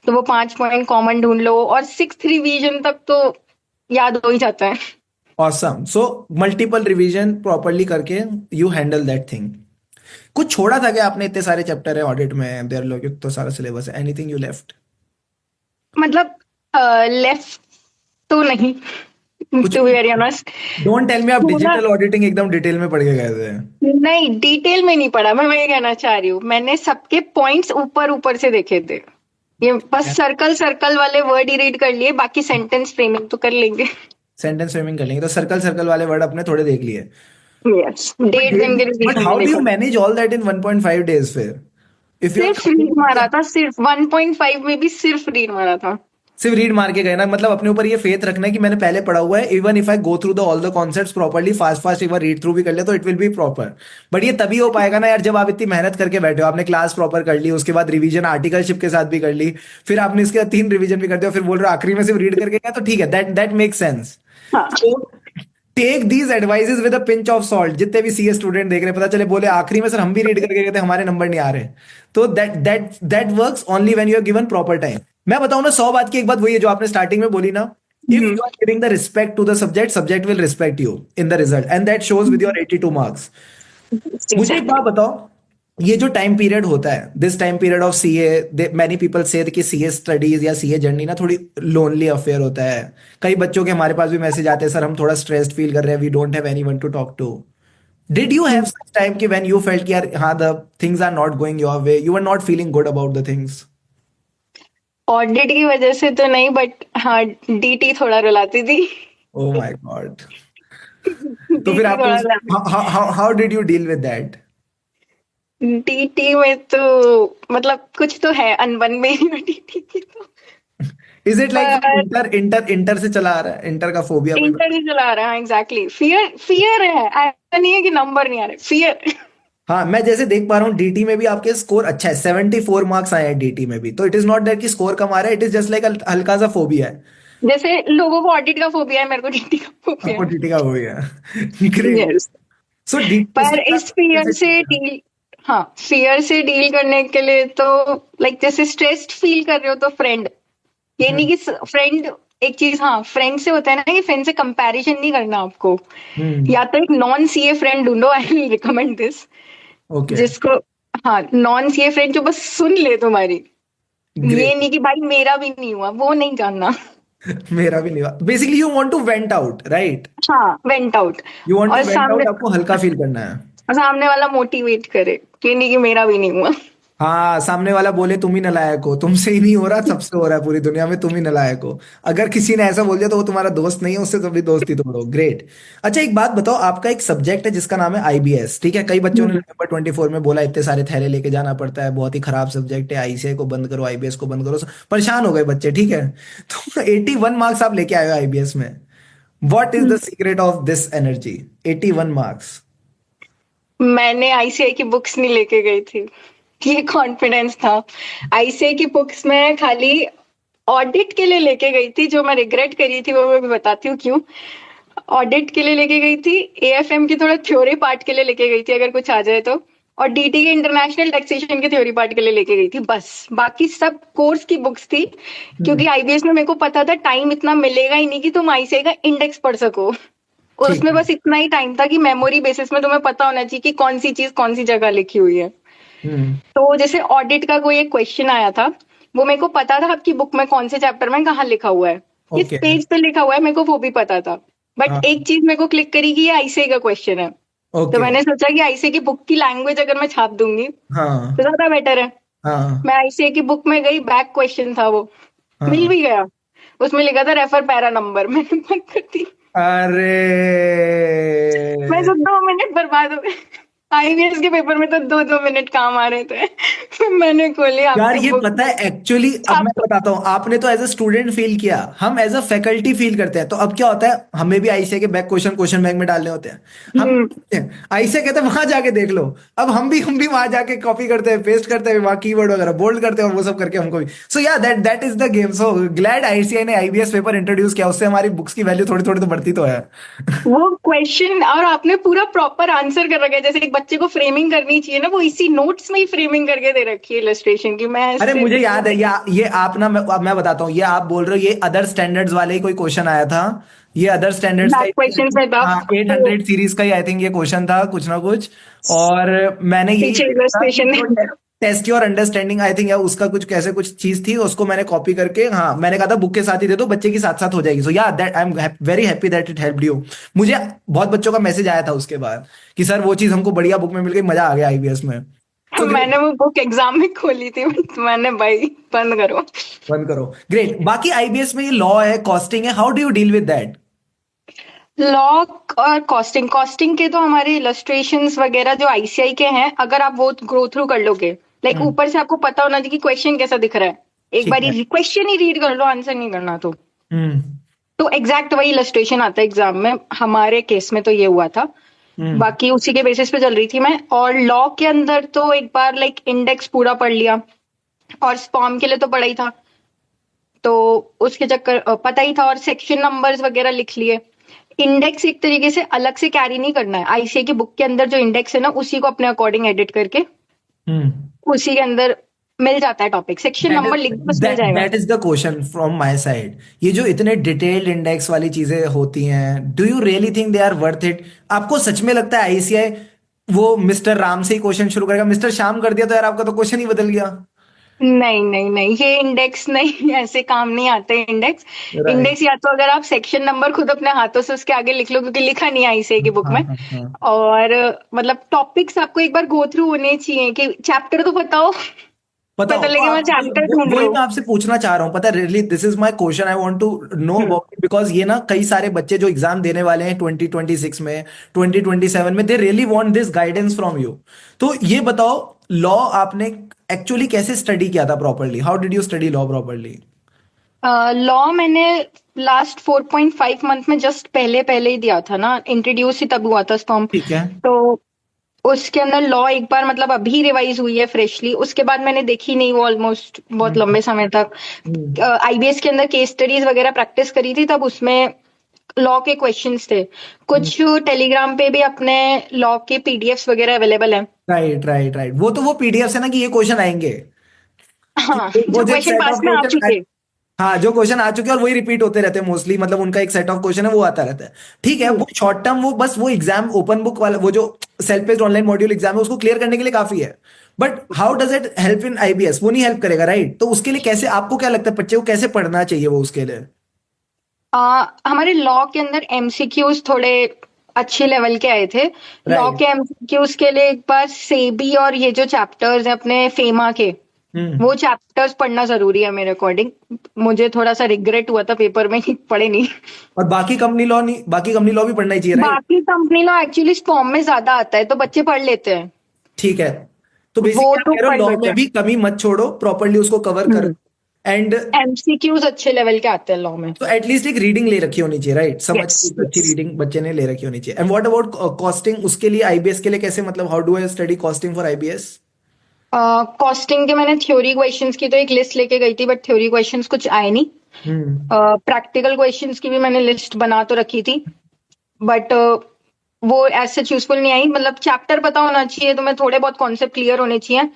तो वो 5 पॉइंट कॉमन ढूंढ लो, और 6th रिवीजन तक तो याद हो ही जाता है। Awesome. So multiple revision properly करके यू हैंडल दैट थिंग। कुछ छोड़ा था क्या आपने? इतने सारे चैप्टर है ऑडिट में, देयर लोग तो सारा सिलेबस है, एनीथिंग यू लेफ्ट? मतलब लेफ्ट तो नहीं, to be very honest. Don't tell me आप डिजिटल ऑडिटिंग एकदम डिटेल में पढ़ के गए थे। नहीं, डिटेल में नहीं पढ़ा, मैं वही कहना चाह रही हूँ। मैंने सबके पॉइंट्स ऊपर ऊपर से देखे थे, ये बस सर्कल सर्कल वाले वर्ड ही रीड कर लिए, बाकी सेंटेंस फ्रेमिंग तो कर लेंगे। सेंटेंस फ्रेमिंग कर लेंगे, तो सर्कल सर्कल वाले वर्ड अपने थोड़े देख लिए। यस, डेट दिन के but how do you manage all that in 1.5 days फिर? इफ यू सिर्फ रीड मारा था, सिर्फ 1.5 में भी सिर्फ रीड मारा था। सिर्फ रीड मार के गए ना, मतलब अपने ऊपर ये फेथ रखना है कि मैंने पहले पढ़ा हुआ है, even if I go through the all the concepts properly, fast fast एक बार रीड थ्रू भी कर ले तो it will B proper. But ये तभी हो पाएगा ना यार, जब आप इतनी मेहनत करके बैठे हो, आपने क्लास प्रॉपर कर ली, उसके बाद रिवीजन आर्टिकलशिप के साथ भी कर ली, फिर आपने इसके बाद 3 रिवीजन भी कर दिया, फिर बोल रहे हो आखिरी में सिर्फ रीड करके गया, तो ठीक है, that makes sense. Take these advices with a pinch of salt. जितने भी सीए स्टूडेंट देख रहे हैं, पता चले बोले आखिरी में सर हम भी रीड करके गए थे, हमारे नंबर नहीं आ रहे, तो that works only when you are given proper time. मैं बताऊं ना, 100 बात की एक बात वही है जो आपने स्टार्टिंग में बोली ना, if you are giving the respect to the subject, subject will respect you in the result, and that shows with your 82 marks. मुझे एक बात बताओ, ये जो टाइम पीरियड होता है, this time period of CA, many people से कि सीए स्टडीज या सीए जर्नी ना थोड़ी लोनली अफेयर होता है। कई बच्चों के हमारे पास भी मैसेज आते हैं, सर हम थोड़ा स्ट्रेस्ड फील कर रहे हैं, we don't have anyone to talk to. Did you have such time कि व्हेन यू फेल्ट कि यार हाँ the things are not going your way, you are not feeling good about the things? Audit की वजह से तो नहीं, but हाँ डीटी थोड़ा रुलाती थी। Oh my God. तो फिर आप how did you deal with that? DT में तो मतलब कुछ तो है अनबन में डीटी की तो। इज इट लाइक इंटर से चला आ रहा है, इंटर का फोबिया? इंटर से चला रहा है, एग्जैक्टली। फियर है, ऐसा नहीं है कि नंबर नहीं आ रहे, फियर। हाँ मैं जैसे देख पा रहा हूँ डीटी में भी आपके स्कोर अच्छा है, 74 मार्क्स आए हैं डीटी में भी, तो इट इज नॉट दैट कि स्कोर कम आ रहा है, इट इज जस्ट लाइक हल्का सा फोबिया है। जैसे लोगों को ऑडिट का फोबिया है, मेरे को डीटी का फोबिया आपको है। डीटी का हो गया। ग्रेट। यस। सो डीटी से पर इस फियर कैसे से deal किया? डील हाँ, फियर से डील करने के लिए तो लाइक जैसे स्ट्रेस्ड फील कर रहे हो तो फ्रेंड, ये नहीं हम्म। कि फ्रेंड, एक चीज हाँ फ्रेंड से होता है ना कि फ्रेंड से कंपैरिजन नहीं करना आपको। हम्म। या तो एक नॉन सीए फ्रेंड ढूंढो, I will recommend this, okay. जिसको, हाँ नॉन सीए फ्रेंड जो बस सुन ले तुम्हारी, ये ग्रेट। नहीं कि भाई मेरा भी नहीं हुआ, वो नहीं जानना। मेरा भी नहीं हुआ। Basically you want to vent out, right? हाँ vent out. You want to और वेंट सामने आउट, आपको हल्का फील करना है। सामने वाला मोटिवेट करे, ये नहीं कि मेरा भी नहीं हुआ। हाँ, सामने वाला बोले तुम ही नालायक हो, तुमसे ही नहीं हो रहा, सबसे हो रहा है पूरी दुनिया में, तुम ही नालायक हो। अगर किसी ने ऐसा बोल दिया तो वो तुम्हारा दोस्त नहीं है, उससे कभी दोस्ती तोड़ो। ग्रेट। अच्छा, एक बात बताओ, आपका एक सब्जेक्ट है जिसका नाम है आईबीएस, ठीक है? कई बच्चों ने हम्म। नवंबर 24 में बोला इतने सारे थैले लेके जाना पड़ता है, बहुत ही खराब सब्जेक्ट है, आईसीआई को बंद करो, आईबीएस को बंद करो। परेशान हो गए बच्चे, ठीक है? तो 81 मार्क्स आप लेके आए हो आईबीएस में। What is the secret of this energy? 81 marks. मैंने आईसीआई की बुक्स नहीं लेके गई थी, ये कॉन्फिडेंस था। आईसीआई की बुक्स में खाली ऑडिट के लिए लेके गई थी, जो मैं रिग्रेट करी थी वो मैं भी बताती हूँ क्यों। ऑडिट के लिए लेके गई थी, एएफएम की थोड़ा थ्योरी पार्ट के लिए लेके गई थी अगर कुछ आ जाए तो, और डीटी के इंटरनेशनल टैक्सेशन के थ्योरी पार्ट के लिए लेके गई थी बस। बाकी सब कोर्स की बुक्स थी, क्योंकि आईबीएस में मेरे को पता था टाइम इतना मिलेगा ही नहीं कि तुम आईसीआई का इंडेक्स पढ़ सको। और ठीक उसमें है। बस इतना ही टाइम था कि मेमोरी बेसिस में तुम्हें पता होना चाहिए कि कौन सी चीज कौन सी जगह लिखी हुई है। हम्म। तो जैसे ऑडिट का कोई एक क्वेश्चन आया था, वो मेरे को पता था आपकी बुक में कौन से चैप्टर में कहाँ लिखा हुआ है, किस ओके। पेज पे लिखा हुआ है, मेरे को वो भी पता था। बट हाँ। एक चीज मेरे को क्लिक करी कि ये आईसीआई का क्वेश्चन है। तो ओके। मैंने सोचा कि आईसीआई की बुक की लैंग्वेज अगर मैं छाप दूंगी तो हाँ। ज्यादा बेटर है। हाँ। मैं आईसीआई की बुक में गई, बैक क्वेश्चन था वो, मिल हाँ। भी गया। उसमें लिखा था रेफर पैरा नंबर, मैंने बंद कर दी। अरे मैं तो 2 मिनट बर्बाद हो गए। आईबीएस के पेपर में तो 2-2 मिनट काम आ रहे थे। फिर मैंने खोली यार, आपकी ये बुक, पता है एक्चुअली, अब छाप मैं दो। बताता हूँ, आपने तो एज अ स्टूडेंट फील किया, हम एज अ फैकल्टी फील करते हैं। तो अब क्या होता है, हमें भी आईसीए के बैक क्वेश्चन क्वेश्चन बैंक में डालने होते हैं। हम हम्म। आईसीए कहते हैं वहां जाके देख लो। अब हम भी वहां जाके कॉपी करते हैं, पेस्ट करते हैं, वहां कीवर्ड वगैरह बोल्ड करते हैं, और वो सब करके हमको भी। सो या that is the game. So glad ICI ने आईबीएस पेपर इंट्रोड्यूस किया, उससे हमारी बुक्स की वैल्यू थोड़ी थोड़ी तो बढ़ती तो है। वो क्वेश्चन और आपने पूरा प्रॉपर आंसर कर रखा है, जैसे एक बच्चे को फ्रेमिंग करनी चाहिए ना, वो इसी नोट्स में ही फ्रेमिंग करके दे रखी है इलस्ट्रेशन की। मैं अरे ऐसे मुझे याद है, ये आप ना, मैं बताता हूँ, ये आप बोल रहे हो, ये अदर स्टैंडर्ड्स वाले ही कोई क्वेश्चन आया था। ये अदर स्टैंडर्ड्स का बैक ही, क्वेश्चन में था हाँ, तो 800 सीरीज का ही आई थिंक ये क्वेश्चन था, कुछ ना कुछ। और मैंने यही पीछे देखा था कि इलस्ट्रेशन जो test your understanding I think, या उसका कुछ कैसे कुछ चीज थी, उसको मैंने कॉपी करके, हाँ, मैंने कहा था बुक के साथ ही दे दो, बच्चे की साथ साथ हो जाएगी। सो या that I am very happy that it helped you. मुझे बहुत बच्चों का मैसेज आया था उसके बाद कि सर वो चीज हमको बढ़िया बुक में मिल गई, मजा आ गया आईबीएस में। तो मैंने वो बुक एग्जाम में खोली थी, बट मैंने भाई बंद करो। बंद करो। ग्रेट। बाकी आईबीएस में ये लॉ है, कॉस्टिंग है, how do you deal with that? Law और कॉस्टिंग, कॉस्टिंग के तो हमारे इलस्ट्रेशंस वगैरह जो आईसीआई के हैं, अगर आप वो ग्रो थ्रू कर लोगे, लाइक हम्म। ऊपर से आपको पता होना चाहिए कि क्वेश्चन कैसा दिख रहा है, एक ठीक बार है। क्वेश्चन ही रीड कर लो, आंसर नहीं करना हम्म। तो एग्जैक्ट वही इलस्ट्रेशन आता है एग्जाम में। हमारे केस में तो ये हुआ था। हम्म। बाकी उसी के बेसिस पे चल रही थी मैं। और लॉ के अंदर तो एक बार लाइक इंडेक्स पूरा पढ़ लिया, और स्पॉम के लिए तो पढ़ा ही था, तो उसके चक्कर पता ही था, और सेक्शन नंबर्स वगैरह लिख लिए। इंडेक्स एक तरीके से अलग से कैरी नहीं करना है, आईसीए की बुक के अंदर जो इंडेक्स है ना, उसी को अपने अकॉर्डिंग एडिट करके हम्म। उसी के अंदर मिल जाता है topic, section that number is लिख दो बस मिल दैट जाएगा। That is the question from my side. ये जो इतने डिटेल्ड इंडेक्स वाली चीजें होती हैं, do you really think they are worth it? आपको सच में लगता है आईसीआई वो मिस्टर राम से ही क्वेश्चन शुरू करेगा? मिस्टर श्याम कर दिया तो यार आपका तो क्वेश्चन ही बदल गया। नहीं नहीं नहीं, ये इंडेक्स नहीं, ऐसे काम नहीं आते इंडेक्स। राइट। इंडेक्स या तो अगर आप सेक्शन नंबर खुद अपने हाथों से उसके आगे लिख लो, क्योंकि लिखा नहीं है आईसीए की बुक हाँ, में। हाँ, हाँ। और मतलब टॉपिक्स आपको एक बार गो थ्रू होने चाहिए कि चैप्टर तो बताओ, बताओ पता तो लगे मैं आप, चैप्टर ढूंढ रही वही हूँ। मैं आपसे पूछना चाह रहा हूँ, पता है, really this is my question, I want to know hmm. About, because ये ना कई सारे बच्चे जो एग्जाम देने वाले हैं 2026 में, 2027 में, they really want this guidance from you. तो ये बताओ, लॉ आपने एक्चुअली कैसे स्टडी किया था properly? How did you study law properly? Law मैंने लास्ट 4.5 मंथ में जस्ट पहले पहले ही दिया था ना, इंट्रोड्यूस ही तब हुआ था स्टॉम। ठीक है। तो उसके अंदर लॉ एक बार मतलब अभी रिवाइज हुई है फ्रेशली, उसके बाद मैंने देखी नहीं वो ऑलमोस्ट बहुत हम्म लंबे समय तक। हम्म आईबीएस के अंदर केस स्टडीज वगैरह प्रैक्टिस करी थी, तब उसमें लॉ के क्वेश्चंस थे कुछ। टेलीग्राम पे भी अपने लॉ के पीडीएफ्स वगैरह अवेलेबल हैं। राइट राइट राइट, वो तो वो पीडीएफ है ना कि ये क्वेश्चन आएंगे, कि हाँ, वो जो जो एक क्वेश्चन सेट पास ऑफ में आ क्वेश्चन, चुके। हाँ जो क्वेश्चन आ चुके हैं और वही रिपीट होते रहते हैं मोस्टली, मतलब उनका एक सेट ऑफ क्वेश्चन है वो आता रहता है। ठीक है, वो शॉर्ट टर्म, वो बस वो एग्जाम ओपन बुक वाला वो जो self paced online module exam है उसको क्लियर करने के लिए काफी है। But how does it help in IBS? वो नहीं हेल्प करेगा, राइट? तो उसके लिए कैसे, आपको क्या लगता है बच्चे को कैसे पढ़ना चाहिए वो उसके लिए? हमारे लॉ के अंदर एमसीक्यूज थोड़े अच्छे लेवल के आए थे। Law right. के एमसीक्यूज के लिए एक बार सेबी और ये जो चैप्टर्स हैं अपने फेमा के, हम्म। वो चैप्टर्स पढ़ना जरूरी है मेरे अकॉर्डिंग। मुझे थोड़ा सा रिग्रेट हुआ था पेपर में कि पढ़े नहीं। और बाकी कंपनी लॉ नहीं, बाकी कंपनी लॉ भी पढ़ना ही चाहिए, राइट? बाकी कंपनी लॉ एक्चुअली फॉर्म में ज्यादा आता है तो बच्चे पढ़ लेते हैं। ठीक है, तो वो बेसिकली आप तो कह रहे हो पढ़ लॉ लेते में हैं। भी कमी मत छोड़ो, प्रॉपरली उसको कवर कर। एंड एमसीक्यूज अच्छे लेवल के आते हैं लॉ में। तो एटलीस्ट एक रीडिंग ले रखी होनी चाहिए, राइट? समझ यस की एक अच्छी यस। रीडिंग बच्चे ने ले रखी होनी चाहिए। एंड व्हाट अबाउट कॉस्टिंग, उसके लिए आईबीएस के लिए कैसे, मतलब how do I study costing for IBS? Costing के मैंने थ्योरी क्वेश्चंस की तो एक लिस्ट लेके गई थी, बट थ्योरी क्वेश्चंस कुछ आए नहीं। हम्म प्रैक्टिकल क्वेश्चंस की भी मैंने लिस्ट बना तो रखी थी, बट वो एज सच यूजफुल नहीं आई। मतलब चैप्टर पता होना चाहिए, तो मैं थोड़े बहुत कॉन्सेप्ट क्लियर होने चाहिए।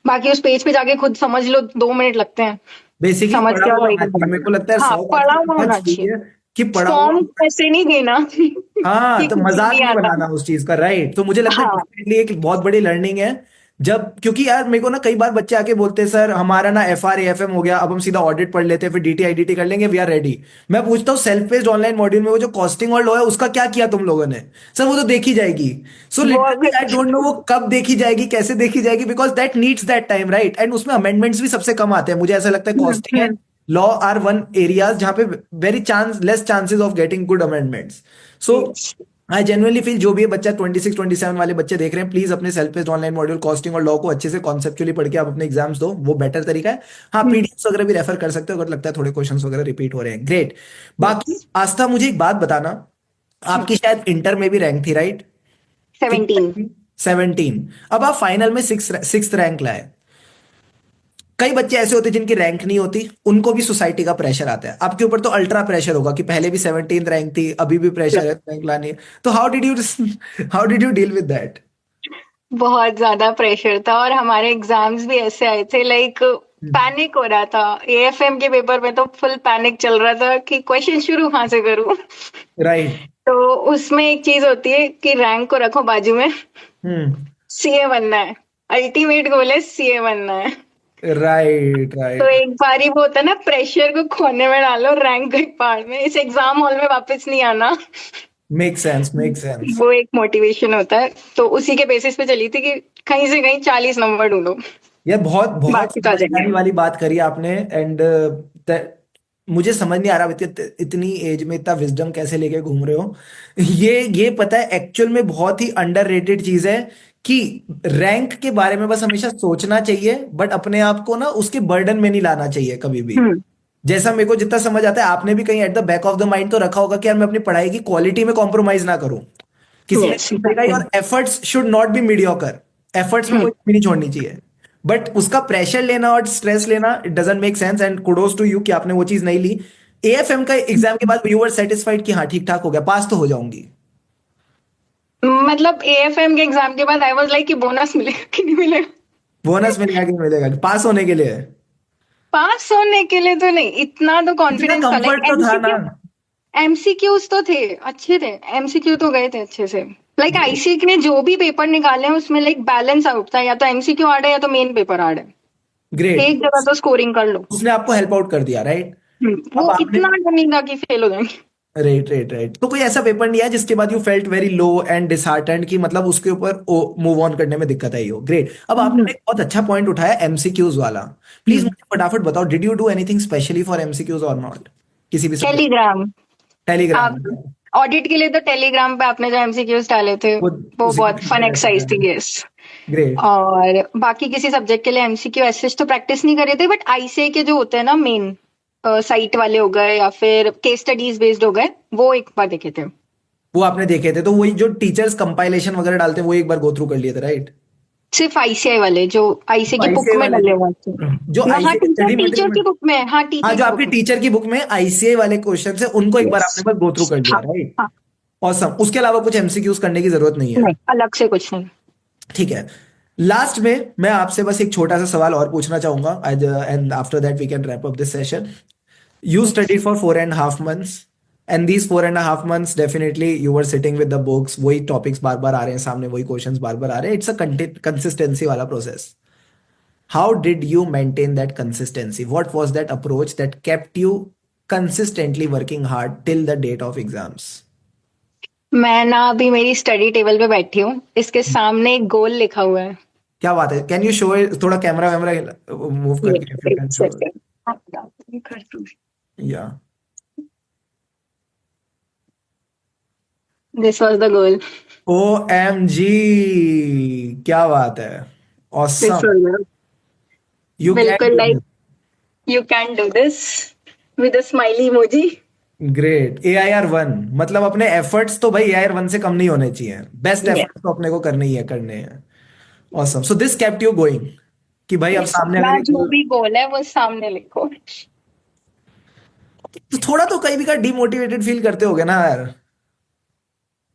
बाकी उस पेज पे जाके खुद समझ लो, 2 मिनट लगते हैं बेसिकली समझ पढ़ा के और हुआ वही आना चाहिए, करना। मेरे को लगता है हाँ, 100 बात पढ़ा की हुआ बात होना यही चाहिए। है कि पढ़ा हुआ फॉर्म होना ऐसे नहीं देना हाँ, कि तो कुछ मजाक नहीं नहीं आता। बनाना उस चीज का, राइट? तो मुझे लगता है हाँ। डेफिनेटली एक बहुत बड़ी लर्निंग है। जब, क्योंकि यार मेरे को ना कई बार बच्चे आके बोलते हैं सर हमारा ना एफ आर एफ एम हो गया, अब हम सीधा ऑडिट पढ़ लेते हैं, फिर डीटी आईडीटी कर लेंगे, वी आर रेडी। मैं पूछता हूँ सेल्फ पेस्ड ऑनलाइन मॉड्यूल में वो जो कॉस्टिंग और लॉ है उसका क्या किया तुम लोगों ने? सर वो तो देखी जाएगी। सो वो लिटरली आई अगर डोंट नो वो कब देखी जाएगी, कैसे देखी जाएगी, because that needs that time, right? And उसमें अमेंडमेंट्स भी सबसे कम आते हैं, मुझे ऐसा लगता है कॉस्टिंग है, हम्म। लॉ आर वन एरियाज जहां पे very chance less chances of getting good amendments. So yes. I genuinely feel जो भी है बच्चा 26 27 वाले बच्चे देख रहे हैं, प्लीज अपने self paced online module costing और लॉ को अच्छे से कॉन्सेप्चुअली पढ़ के आप अपने एग्जाम्स दो, वो बेटर तरीका है। हाँ, पीडीएफ वगैरह भी रेफर कर सकते हो अगर लगता है थोड़े क्वेश्चंस वगैरह रिपीट हो रहे हैं, ग्रेट। बाकी यस। आस्था, मुझे एक बात बताना, आपकी शायद इंटर में भी रैंक थी, राइट? 17। 17। अब आप फाइनल में सिक्स रैंक लाए। कई बच्चे ऐसे होते हैं जिनकी रैंक नहीं होती, उनको भी सोसाइटी का प्रेशर आता है, आपके ऊपर तो अल्ट्रा प्रेशर होगा कि पहले भी 17 रैंक थी, अभी भी प्रेशर है रैंक लानी है। तो how did you deal with that? बहुत ज्यादा प्रेशर था और हमारे एग्जाम्स भी ऐसे आए थे, लाइक पैनिक हो रहा था। एएफएम के पेपर में तो फुल पैनिक चल रहा था कि क्वेश्चन शुरू कहाँ से करूं। राइट। तो उसमें एक चीज होती है कि रैंक को रखो बाजू में, हम्म। सीए बनना है। अल्टीमेट गोल है सीए बनना है। राइट तो राइट। एक बारी वो होता है ना, प्रेशर को खोने में डालो, रैंक गई पहाड़ में, इस एग्जाम हॉल में वापस नहीं आना। Make sense, make sense. वो एक मोटिवेशन होता है। तो उसी के बेसिस पे चली थी कि कहीं से कहीं 40 नंबर ढूंढो, यार बहुत बहुत बाकी तो आ जाएंगे। समझदारी वाली बात करी आपने। एंड मुझे समझ नहीं आ रहा इतनी एज में इतना विजडम कैसे लेके घूम रहे हो। ये पता है एक्चुअल में बहुत ही अंडररेटेड चीज है कि रैंक के बारे में बस हमेशा सोचना चाहिए, बट अपने आप को ना उसके बर्डन में नहीं लाना चाहिए कभी भी। हम्म। जैसा मेरे को जितना समझ आता है, आपने भी कहीं at the back of the mind तो रखा होगा कि यार मैं अपनी पढ़ाई की क्वालिटी में कॉम्प्रोमाइज ना करूं किसी भी यस तरीके का, एग्जैक्टली। और efforts should not be mediocre. Efforts में हम्म। कोई कमी नहीं छोड़नी चाहिए। बट उसका प्रेशर लेना और स्ट्रेस लेना, it doesn't make sense. And kudos to you कि आपने वो चीज नहीं ली। एएफएम का एग्जाम के बाद यू वर सेटिस्फाइड कि हाँ ठीक ठाक हो गया, पास तो हो जाऊंगी? मतलब एएफएम के एग्जाम के बाद आई वाज लाइक कि बोनस मिलेगा कि नहीं मिलेगा। बोनस मिलेगा कि नहीं मिलेगा, पास होने के लिए? पास होने के लिए तो नहीं, इतना तो इतना कॉन्फिडेंस था। लाइक कंफर्ट तो था ना? एमसीक्यूज तो थे, अच्छे थे। एमसीक्यू तो गए थे अच्छे से। लाइक आईसीक ने जो भी पेपर निकाले हैं उसमें लाइक बैलेंस आउट था, या तो एमसीक्यू हार्ड है या तो मेन पेपर हार्ड है। ग्रेट। एक जगह तो स्कोरिंग कर लो। उसने आपको हेल्प आउट कर दिया, राइट? अब वो आपने, इतना डर नहीं था कि फेल हो जाएंगे। राइट राइट राइट, तो कोई ऐसा पेपर नहीं है जिसके बाद you felt very low and disheartened कि मतलब उसके ऊपर मूव ऑन करने में दिक्कत आई हो? ग्रेट। अब हम्म। आपने एक बहुत अच्छा पॉइंट उठाया एमसीक्यूज वाला। प्लीज हम्म। मुझे फटाफट बताओ, did you do anything specially for MCQs और नॉट? किसी भी सब्जेक्ट? टेलीग्राम। टेलीग्राम? आप ऑडिट के लिए तो टेलीग्राम पे आपने जो एमसीक्यूज डाले थे वो वो उसी में बहुत फन चलते रहता एक्सरसाइज है। थी। यस। ग्रेट। और बाकी किसी सब्जेक्ट के लिए एमसीक्यू ऐसे तो प्रैक्टिस नहीं करे थे, बट आईसीए के जो होते हैं ना मेन साइट वाले हो गए या फिर केस स्टडीज बेस्ड हो गए, वो एक बार देखे थे। वो आपने देखे थे, तो वही जो टीचर्स कंपाइलेशन वगैरह डालते हैं वो एक बार गो थ्रू कर लिए थे, राइट? सिर्फ आईसीआई वाले जो आईसीआई तो की बुक आईसीआई में वाले डले हुए थे। जो हाँ, ICI teacher study teacher material, की बुक में, हाँ हाँ टीचर जो की आपकी बुक में। टीचर की बुक में आईसीआई वाले क्वेश्चन है उनको एक बार यस। आपने बस गो थ्रू कर लिया, हाँ। राइट? हाँ। ऑसम, उसके अलावा कुछ एमसीक्यूज करने की जरूरत नहीं है। नहीं, अलग से कुछ नहीं। ठीक है। लास्ट में मैं आपसे बस एक छोटा सा सवाल और पूछना चाहूंगा, and after that we can wrap up this session. You Yes. studied for 4.5 months, and these 4.5 months definitely you were sitting with the books, वही टॉपिक्स बार बार आ रहे हैं सामने, वही क्वेश्चंस बार बार आ रहे हैं, इट्स अ कंसिस्टेंसी वाला process. How did you maintain that consistency? What was that approach that kept you consistently working hard till the date of exams? मैं ना अभी मेरी स्टडी टेबल पे बैठी हूँ, इसके सामने एक गोल लिखा हुआ है। क्या बात है, कैन यू शो इट थोड़ा, कैमरा वैमरा मूव करके इफ यू एक can show? Second. Yeah, this was the goal. O M G, क्या बात है, this awesome, was you can बिल्कुल डू। Like you can do this with a smiley emoji. Great, AIR 1, मतलब अपने एफर्ट्स तो भाई AIR 1 से कम नहीं होने चाहिए, बेस्ट एफर्ट्स तो अपने को करने ही है, करने हैं। Awesome, so this kept you going कि भाई अब यस, सामने अगर अपना ये जो गोल, भी गोल है वो सामने लिखो। तो थोड़ा तो कहीं भी का डिमोटिवेटेड फील करते होगे ना यार?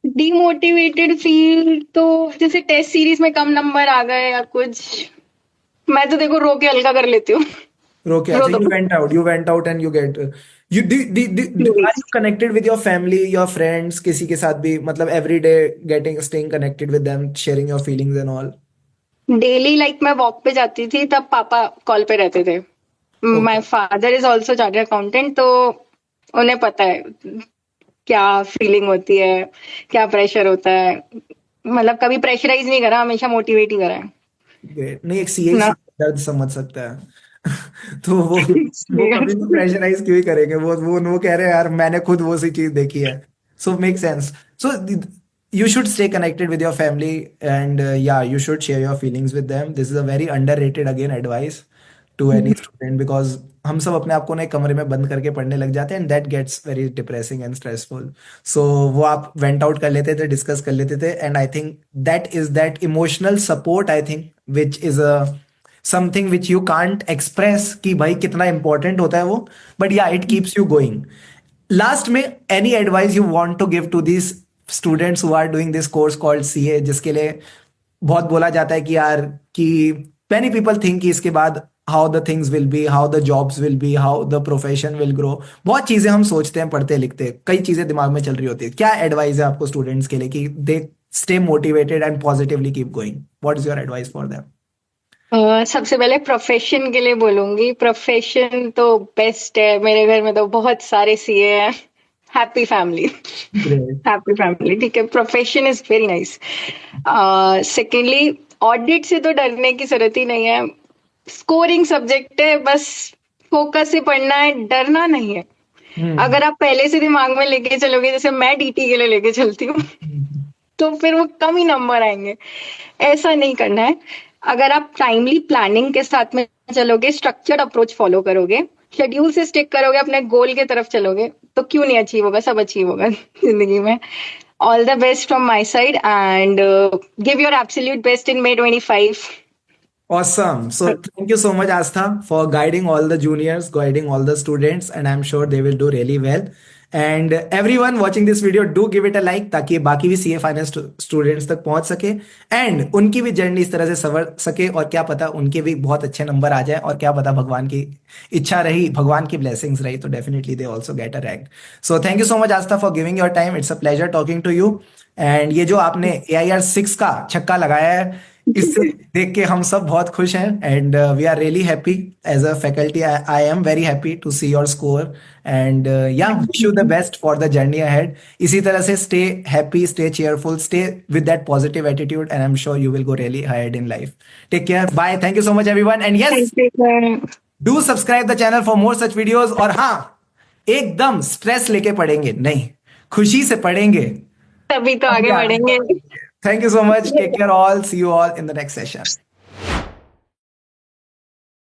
डीमोटिवेटेड फील तो जैसे टेस्ट सीरीज में कम नंबर आ गए या कुछ, मैं तो देखो रो के हल्का कर लेती हूँ। रोके, रो अच्छा, दो। You went out and you get, you are you connected with your family, your friends, किसी के साथ भी, मतलब every day getting staying connected with them, sharing your feelings and all? Daily like मैं वॉक पे जाती थी तब पापा कॉल पे रहते थे। My okay. Father is also chartered accountant, तो उन्हें पता है क्या फीलिंग होती है, क्या प्रेशर होता है। मतलब कभी प्रेशराइज नहीं करा, हमेशा मोटिवेट ही करा है ग्रेट, नहीं एक सीए ना। दर्द समझ सकता है। तो वो कभी तो प्रेशराइज क्यों ही करेंगे, वो कह रहे हैं यार मैंने खुद वो सी चीज देखी है। So make sense. So you should stay connected with your family, and yeah, you should share your feelings with them. This is a very underrated again advice to any student, because हम सब अपने आप को ना एक कमरे में बंद करके पढ़ने लग जाते हैं, and that gets very depressing and stressful. So वो आप वेंट आउट कर लेते थे, डिस्कस कर लेते थे, and I think that is that emotional support, I think, which is a something which you can't express कि भाई कितना इंपॉर्टेंट होता है वो, but yeah it keeps you going. Last में, any advice you want to give to this students who are doing this course called CA, जिसके लिए बहुत बोला जाता है कि यार, कि many people think कि इसके बाद how the things will be, how the jobs will be, how the profession will grow, बहुत चीजें हम सोचते हैं, पढ़ते लिखते, कई चीजें दिमाग में चल रही होती है। क्या एडवाइस है आपको स्टूडेंट्स के लिए कि they stay motivated and positively keep going? What is your advice for them? सबसे पहले प्रोफेशन के लिए बोलूंगी, प्रोफेशन तो बेस्ट है। मेरे घर में तो बहुत सारे सीए हैं। Happy family. Great. Happy family, ठीक है। Profession is very nice. Secondly, audit से तो डरने की जरूरत ही नहीं है। स्कोरिंग सब्जेक्ट है, बस फोकस से पढ़ना है, डरना नहीं है। हम्म। अगर आप पहले से दिमाग में लेके चलोगे, जैसे मैं डीटी के लिए लेके चलती हूँ, तो फिर वो कम ही नंबर आएंगे। ऐसा नहीं करना है। अगर आप टाइमली प्लानिंग के साथ में चलोगे, स्ट्रक्चर्ड अप्रोच फॉलो करोगे, शेड्यूल से स्टिक करोगे, अपने गोल की तरफ चलोगे, तो क्यों नहीं अचीव होगा, सब अचीव होगा जिंदगी में। All the best from my side, and give your absolute best in May 25। Awesome. So thank you so much, Astha, for guiding all the juniors, guiding all the students, and I'm sure they will do really well. And everyone watching this video, do give it a like ताकि बाकी भी CA finance students तक पहुंच सके, and उनकी भी journey इस तरह से संवर सके, और क्या पता उनके भी बहुत अच्छे नंबर आ जाए, और क्या पता भगवान की इच्छा रही, भगवान की ब्लेसिंग्स रही, तो definitely they also get a rank. So thank you so much Aastha for giving your time, it's a pleasure talking to you. And ये जो आपने AIR 6 का छक्का लगाया है, इससे देख के हम सब बहुत खुश हैं, and we are really happy as a faculty. I am very happy to see your score, and yeah wish you the best for the journey ahead. इसी तरह से stay happy, stay cheerful, stay with that positive attitude, and I am sure you will go really higher in life. Take care, bye, thank you so much everyone, and yes, thank you. Do subscribe the channel for more such videos. और हाँ, एकदम stress लेके पढ़ेंगे नहीं, खुशी से पढ़ेंगे, तभी तो तभी आगे आगे बढ़ेंगे। बढ़ेंगे। Thank you so much. Take care all. See you all in the next session.